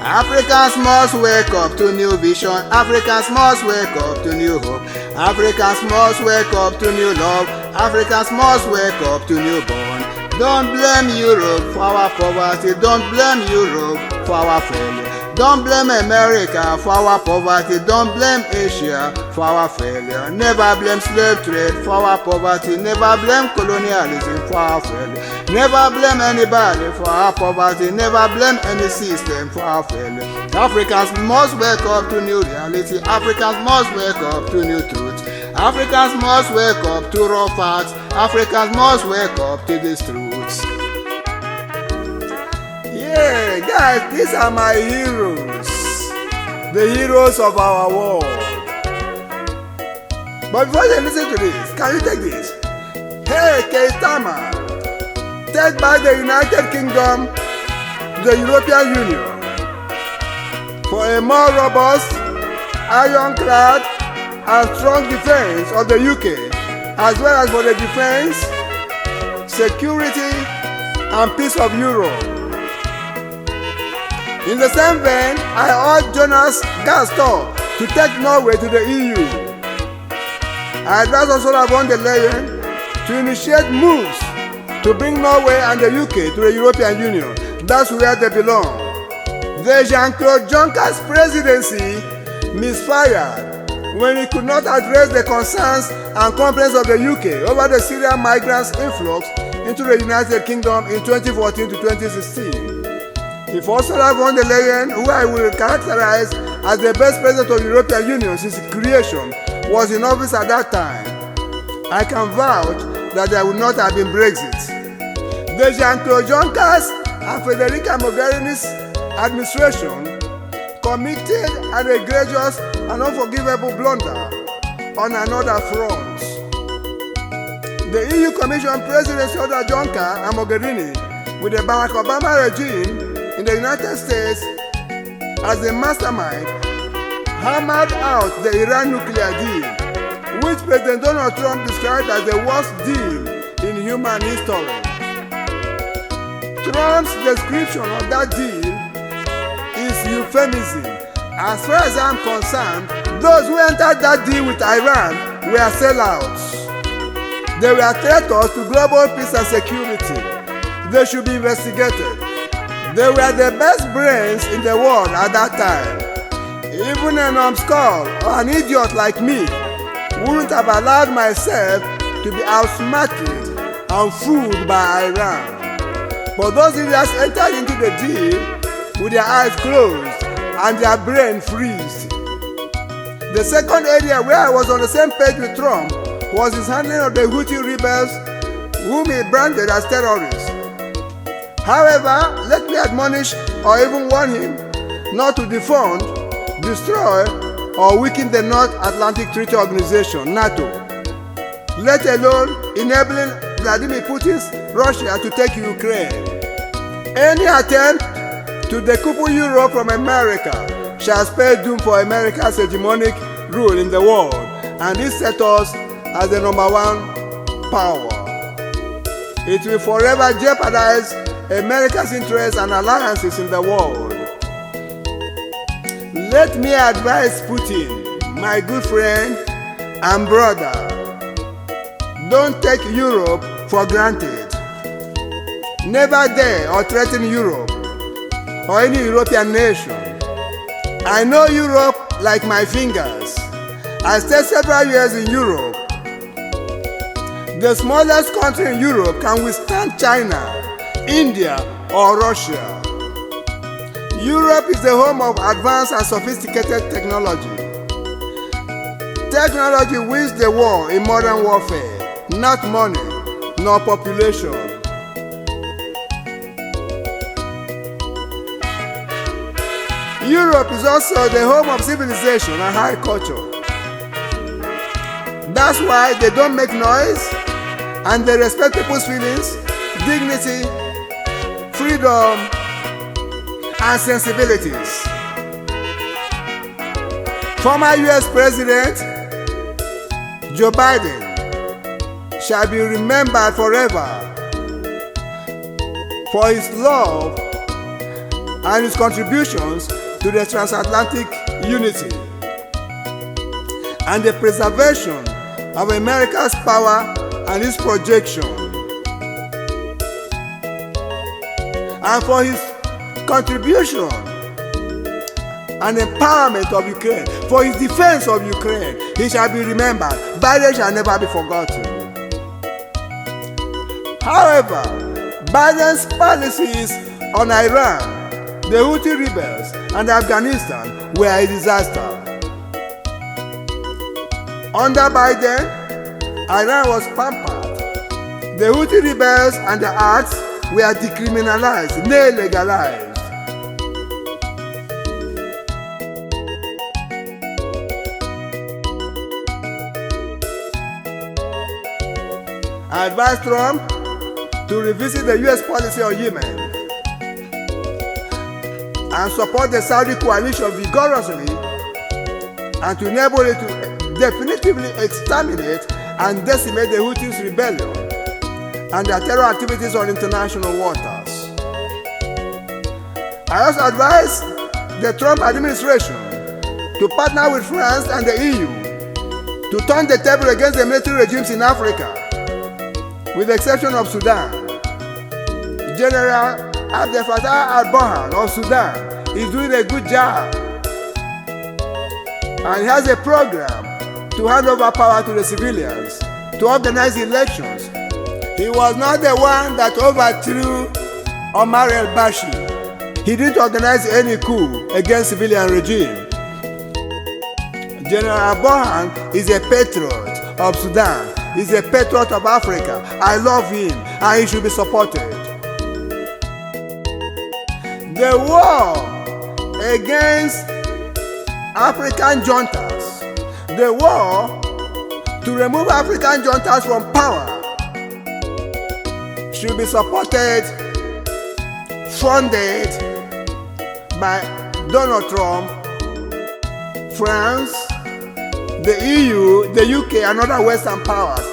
Africans must wake up to new vision. Africans must wake up to new hope. Africans must wake up to new love. Africans must wake up to new bond. Don't blame Europe for our poverty. Don't blame Europe for our failure. Don't blame America for our poverty. Don't blame Asia for our failure. Never blame slave trade for our poverty. Never blame colonialism for our failure. Never blame anybody for our poverty. Never blame any system for our failure. Africans must wake up to new reality. Africans must wake up to new truth. Africans must wake up to raw facts. Africans must wake up to these truths. Yeah, guys, these are my heroes. The heroes of our world. But before you listen to this, can you take this? Hey, Keitama, take back the United Kingdom to the European Union for a more robust, ironclad, and strong defense of the UK, as well as for the defense, security, and peace of Europe. In the same vein, I urge Jonas Gahr Store to take Norway to the EU. I advise Ursula von der Leyen to initiate moves to bring Norway and the UK to the European Union. That's where they belong. The Jean-Claude Juncker's presidency misfired when he could not address the concerns and complaints of the UK over the Syrian migrants' influx into the United Kingdom in 2014 to 2016. If Ursula von der Leyen, who I will characterize as the best president of the European Union since its creation, was in office at that time, I can vouch that there would not have been Brexit. The Jean-Claude Juncker's and Federica Mogherini's administration committed an egregious and unforgivable blunder on another front. The EU Commission presidency under Juncker and Mogherini, with the Barack Obama regime in the United States as the mastermind, hammered out the Iran nuclear deal, which President Donald Trump described as the worst deal in human history. Trump's description of that deal is euphemism. As far as I'm concerned, those who entered that deal with Iran were sellouts. They were traitors to global peace and security. They should be investigated. They were the best brains in the world at that time. Even a numbskull or an idiot like me wouldn't have allowed myself to be outsmarted and fooled by Iran. But those idiots entered into the deal with their eyes closed and their brain freezed. The second area where I was on the same page with Trump was his handling of the Houthi rebels, whom he branded as terrorists. However, let me admonish or even warn him not to defund, destroy, or weaken the North Atlantic Treaty Organization, NATO, let alone enabling Vladimir Putin's Russia to take Ukraine. Any attempt to decouple Europe from America shall spell doom for America's hegemonic rule in the world, and this sets us as the #1 power. It will forever jeopardize America's interests and alliances in the world. Let me advise Putin, my good friend and brother, don't take Europe for granted. Never dare or threaten Europe or any European nation. I know Europe like my fingers. I stayed several years in Europe. The smallest country in Europe can withstand China, India, or Russia. Europe is the home of advanced and sophisticated technology. Technology wins the war in modern warfare, not money, nor population. Europe is also the home of civilization and high culture. That's why they don't make noise and they respect people's feelings, dignity, freedom, and sensibilities. Former US President Joe Biden shall be remembered forever for his love and his contributions to the transatlantic unity and the preservation of America's power and its projection, and for his contribution and empowerment of Ukraine, for his defense of Ukraine. He shall be remembered. Biden shall never be forgotten. However, Biden's policies on Iran, the Houthi rebels, and Afghanistan were a disaster. Under Biden, Iran was pampered. The Houthi rebels and the arts were decriminalized, nay, legalized. I advised Trump to revisit the U.S. policy on Yemen and support the Saudi coalition vigorously, and to enable it to definitively exterminate and decimate the Houthis' rebellion and their terror activities on international waters. I also advised the Trump administration to partner with France and the EU to turn the table against the military regimes in Africa, with the exception of Sudan. General Abdel Fattah al-Burhan of Sudan is doing a good job, and he has a program to hand over power to the civilians, to organize elections. He was not the one that overthrew Omar el-Bashir. He didn't organize any coup against civilian regime. General al-Burhan is a patriot of Sudan. He's a patriot of Africa. I love him, and he should be supported. The war against African juntas, the war to remove African juntas from power, should be supported, funded by Donald Trump, France, the EU, the UK, and other Western powers.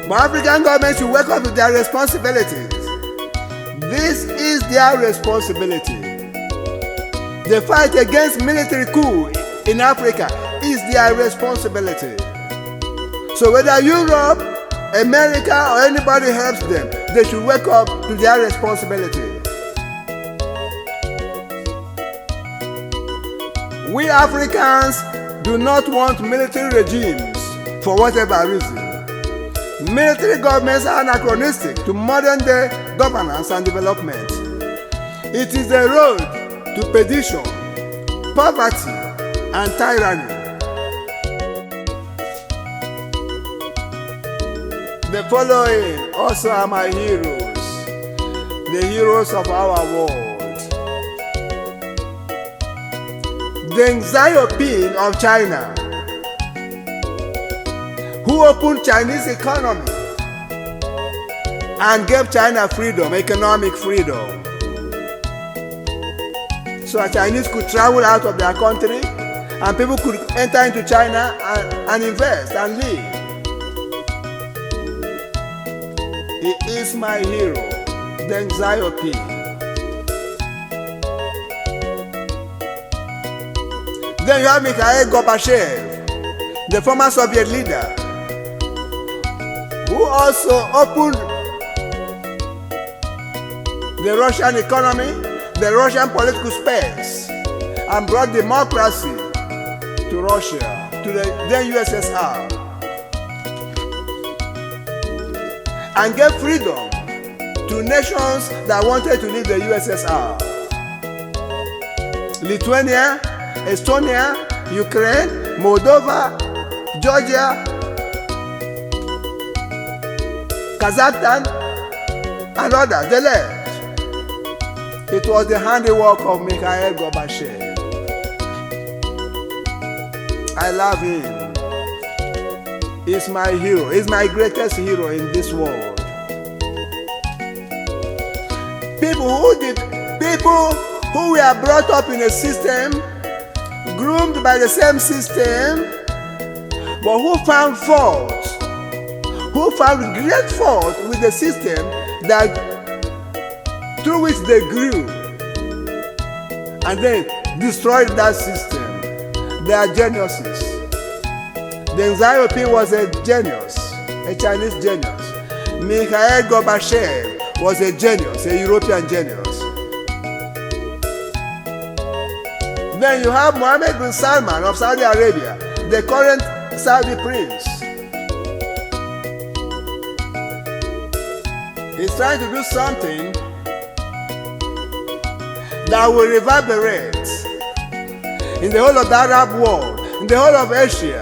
But African governments should wake up to their responsibilities. This is their responsibility. The fight against military coup in Africa is their responsibility. So whether Europe, America, or anybody helps them, they should wake up to their responsibility. We Africans do not want military regimes for whatever reason. Military governments are anachronistic to modern day governance and development. It is the road to perdition, poverty, and tyranny. The following also are my heroes, the heroes of our world. Deng Xiaoping of China, who opened Chinese economy and gave China freedom, economic freedom, so that Chinese could travel out of their country and people could enter into China and invest and live. He is my hero, Deng Xiaoping. Then you have Mikhail Gorbachev, the former Soviet leader, who also opened the Russian economy, the Russian political space, and brought democracy to Russia, to the then USSR, and gave freedom to nations that wanted to leave the USSR. Lithuania, Estonia, Ukraine, Moldova, Georgia, Kazakhstan, and others, they left. It was the handiwork of Mikhail Gorbachev. I love him. He's my hero. He's my greatest hero in this world. People who were brought up in a system, groomed by the same system, but who found great fault with the system that through which they grew. and then destroyed that system. They are geniuses. Deng Xiaoping was a genius, a Chinese genius. Mikhail Gorbachev was a genius, a European genius. Then you have Mohammed bin Salman of Saudi Arabia, the current Saudi prince. He's trying to do something that will reverberate in the whole of the Arab world, in the whole of Asia,